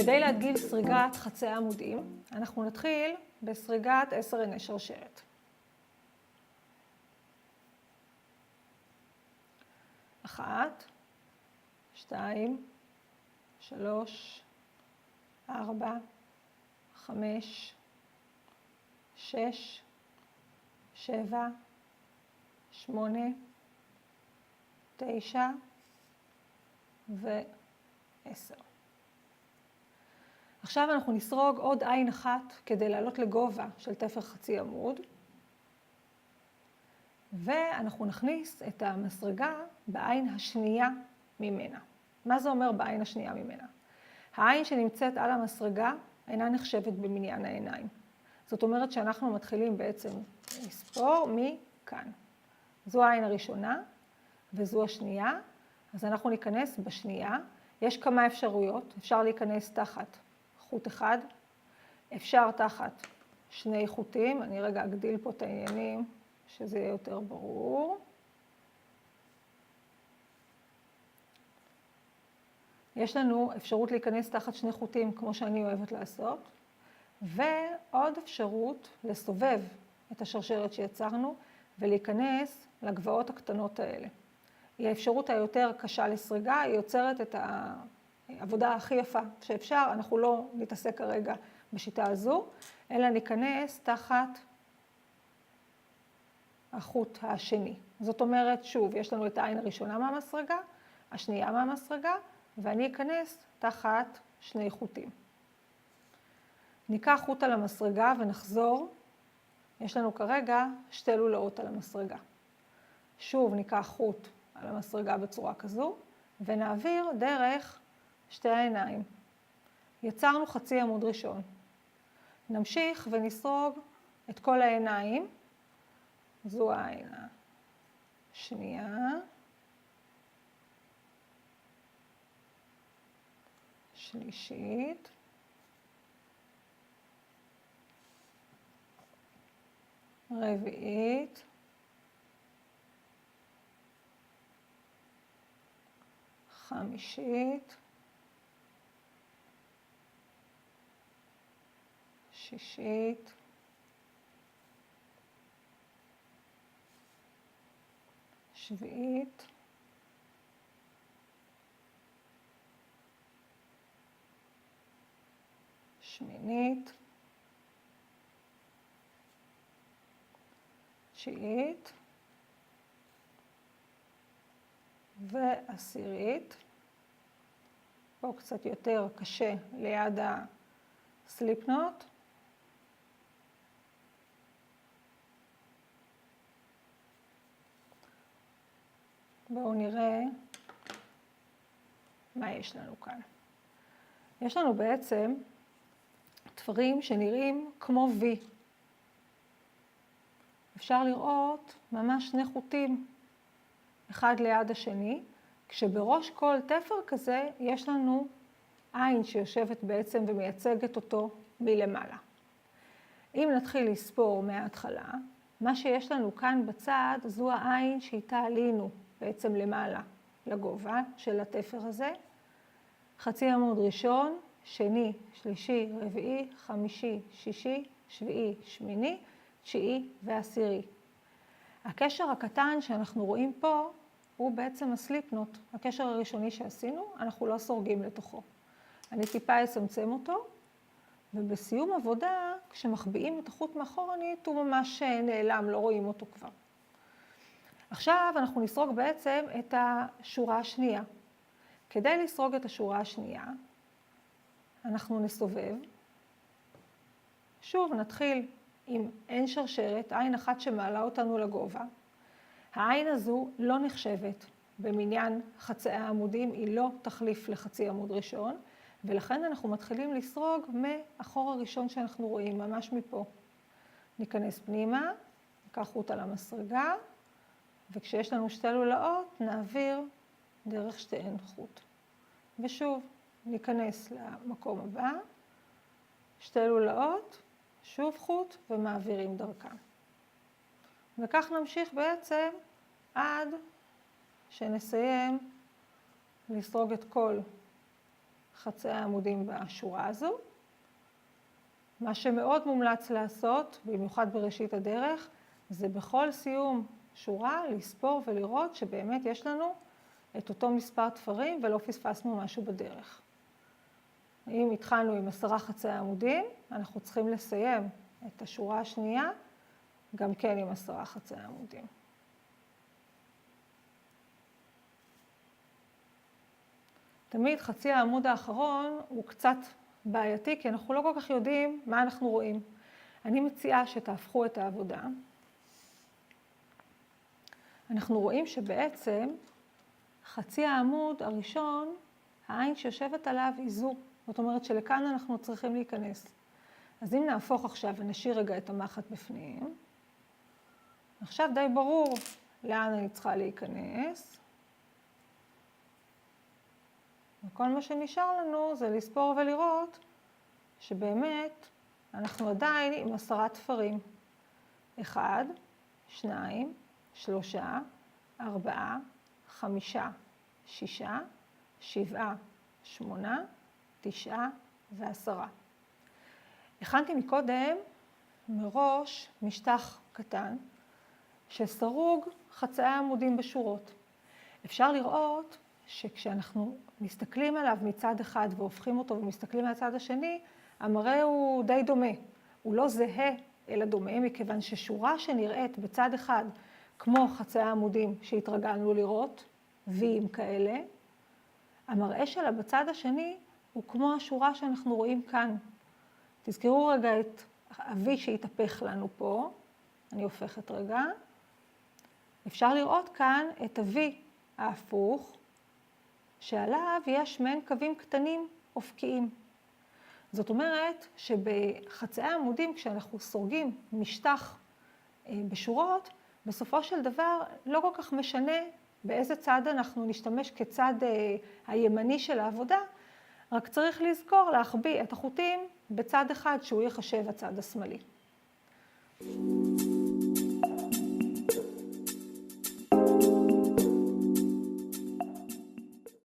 כדי להדגיל סריגת חצאי עמודים, אנחנו נתחיל בסריגת 10 עיני שרשרת. 1, 2, 3, 4, 5, 6, 7, 8, 9 ו10. עכשיו אנחנו נסרוג עוד עין אחת כדי לעלות לגובה של תפר חצי עמוד, ואנחנו נכניס את המסרגה בעין השנייה ממנה. מה זה אומר בעין השנייה ממנה? העין שנמצאת על המסרגה אינה נחשבת במניין העיניים. זאת אומרת שאנחנו מתחילים בעצם לספור מכאן. זו העין הראשונה וזו השנייה, אז אנחנו ניכנס בשנייה. יש כמה אפשרויות, אפשר להיכנס תחת חוט אחד, אפשר תחת שני חוטים, אני רגע אגדיל פה את העניינים שזה יהיה יותר ברור. יש לנו אפשרות להיכנס תחת שני חוטים כמו שאני אוהבת לעשות, ועוד אפשרות לסובב את השרשרת שיצרנו ולהיכנס לגבעות הקטנות האלה. היא האפשרות היותר קשה לסריגה, היא יוצרת את העבודה הכי יפה שאפשר, אנחנו לא נתעסק כרגע בשיטה הזו, אלא ניכנס תחת החוט השני. זאת אומרת, שוב, יש לנו את העין הראשונה מהמסרגה, השנייה מהמסרגה, ואני אכנס תחת שני חוטים. ניקח חוט על המסרגה ונחזור. יש לנו כרגע שתי לולאות על המסרגה. שוב ניקח חוט על המסרגה בצורה כזו, ונעביר דרך שתי העיניים. יצרנו חצי עמוד ראשון. נמשיך ונסרוג את כל העיניים. זו העין השנייה. שלישית. רביעית. חמישית. שישית. שביעית. שמינית. תשיעית. ועשירית. פה קצת יותר קשה ליד הסליפ נוט. בואו נראה מה יש לנו כאן. יש לנו בעצם תפרים שנראים כמו V. אפשר לראות ממש שני חוטים, אחד ליד השני, כשבראש כל תפר כזה יש לנו עין שיושבת בעצם ומייצגת אותו מלמעלה. אם נתחיל לספור מההתחלה, מה שיש לנו כאן בצד זו העין שאיתה עלינו בעצם למעלה לגובה של התפר הזה. חצי עמוד ראשון, שני, שלישי, רביעי, חמישי, שישי, שביעי, שמיני, תשיעי ועשירי. הקשר הקטן שאנחנו רואים פה הוא בעצם הסליפ נוט. הקשר הראשוני שעשינו, אנחנו לא סורגים לתוכו. אני טיפה אצמצם אותו, ובסיום עבודה, כשמחביאים את החוט מאחורנית, הוא ממש נעלם, לא רואים אותו כבר. עכשיו אנחנו נסרוג בעצם את השורה השנייה. כדי לסרוג את השורה השנייה, אנחנו נסובב. שוב נתחיל עם עין שרשרת, עין אחת שמעלה אותנו לגובה. העין הזו לא נחשבת במניין חצאי העמודים, היא לא תחליף לחצי עמוד ראשון, ולכן אנחנו מתחילים לסרוג מהחור הראשון שאנחנו רואים, ממש מפה. ניכנס פנימה, ניקח חוט על המסרגה, וכשיש לנו שתי לולאות, נעביר דרך שתיהן חוט. ושוב, ניכנס למקום הבא, שתי לולאות, שוב חוט ומעבירים דרכם. וכך נמשיך בעצם עד שנסיים לסרוג את כל חצאי העמודים בשורה הזו. מה שמאוד מומלץ לעשות, במיוחד בראשית הדרך, זה בכל סיום שורה לספור ולראות שבאמת יש לנו את אותו מספר תפרים ולא פספסנו משהו בדרך. אם התחלנו עם 10 חצאי עמודים, אנחנו צריכים לסיים את השורה השנייה גם כן עם 10 חצאי עמודים. תמיד חצי העמוד האחרון הוא קצת בעייתי, כי אנחנו לא כל כך יודעים מה אנחנו רואים. אני מציעה שתהפכו את העבודה. אנחנו רואים שבעצם חצי העמוד הראשון, העין שיושבת עליו היא זו. זאת אומרת שלכאן אנחנו צריכים להיכנס. אז אם נהפוך עכשיו ונשאיר רגע את המחט בפנים, עכשיו די ברור לאן אני צריכה להיכנס. וכל מה שנשאר לנו זה לספור ולראות שבאמת אנחנו עדיין עם 10 תפרים. 1, 2, 3, 4, 5, 6, 7, 8, 9 ו10. הכנתי מקודם מראש משטח קטן שסרוג חצאי עמודים בשורות. אפשר לראות שכשאנחנו מסתכלים עליו מצד אחד והופכים אותו ומסתכלים מהצד השני, המראה הוא די דומה. הוא לא זהה אלא דומה, מכיוון ששורה שנראית בצד אחד כמו חצאי העמודים שהתרגלנו לראות, ויים כאלה, המראה שלה בצד השני הוא כמו השורה שאנחנו רואים כאן. תזכרו רגע את ה-V שהתהפך לנו פה, אני הופכת רגע. אפשר לראות כאן את ה-V ההפוך, שעליו יש מעין קווים קטנים אופקיים. זאת אומרת שבחצאי העמודים, כשאנחנו סורגים משטח בשורות, בסופו של דבר לא כל כך משנה באיזה צד אנחנו נשתמש כצד הימני של העבודה, רק צריך לזכור להחביא את החוטים בצד אחד שהוא יחשב הצד השמאלי.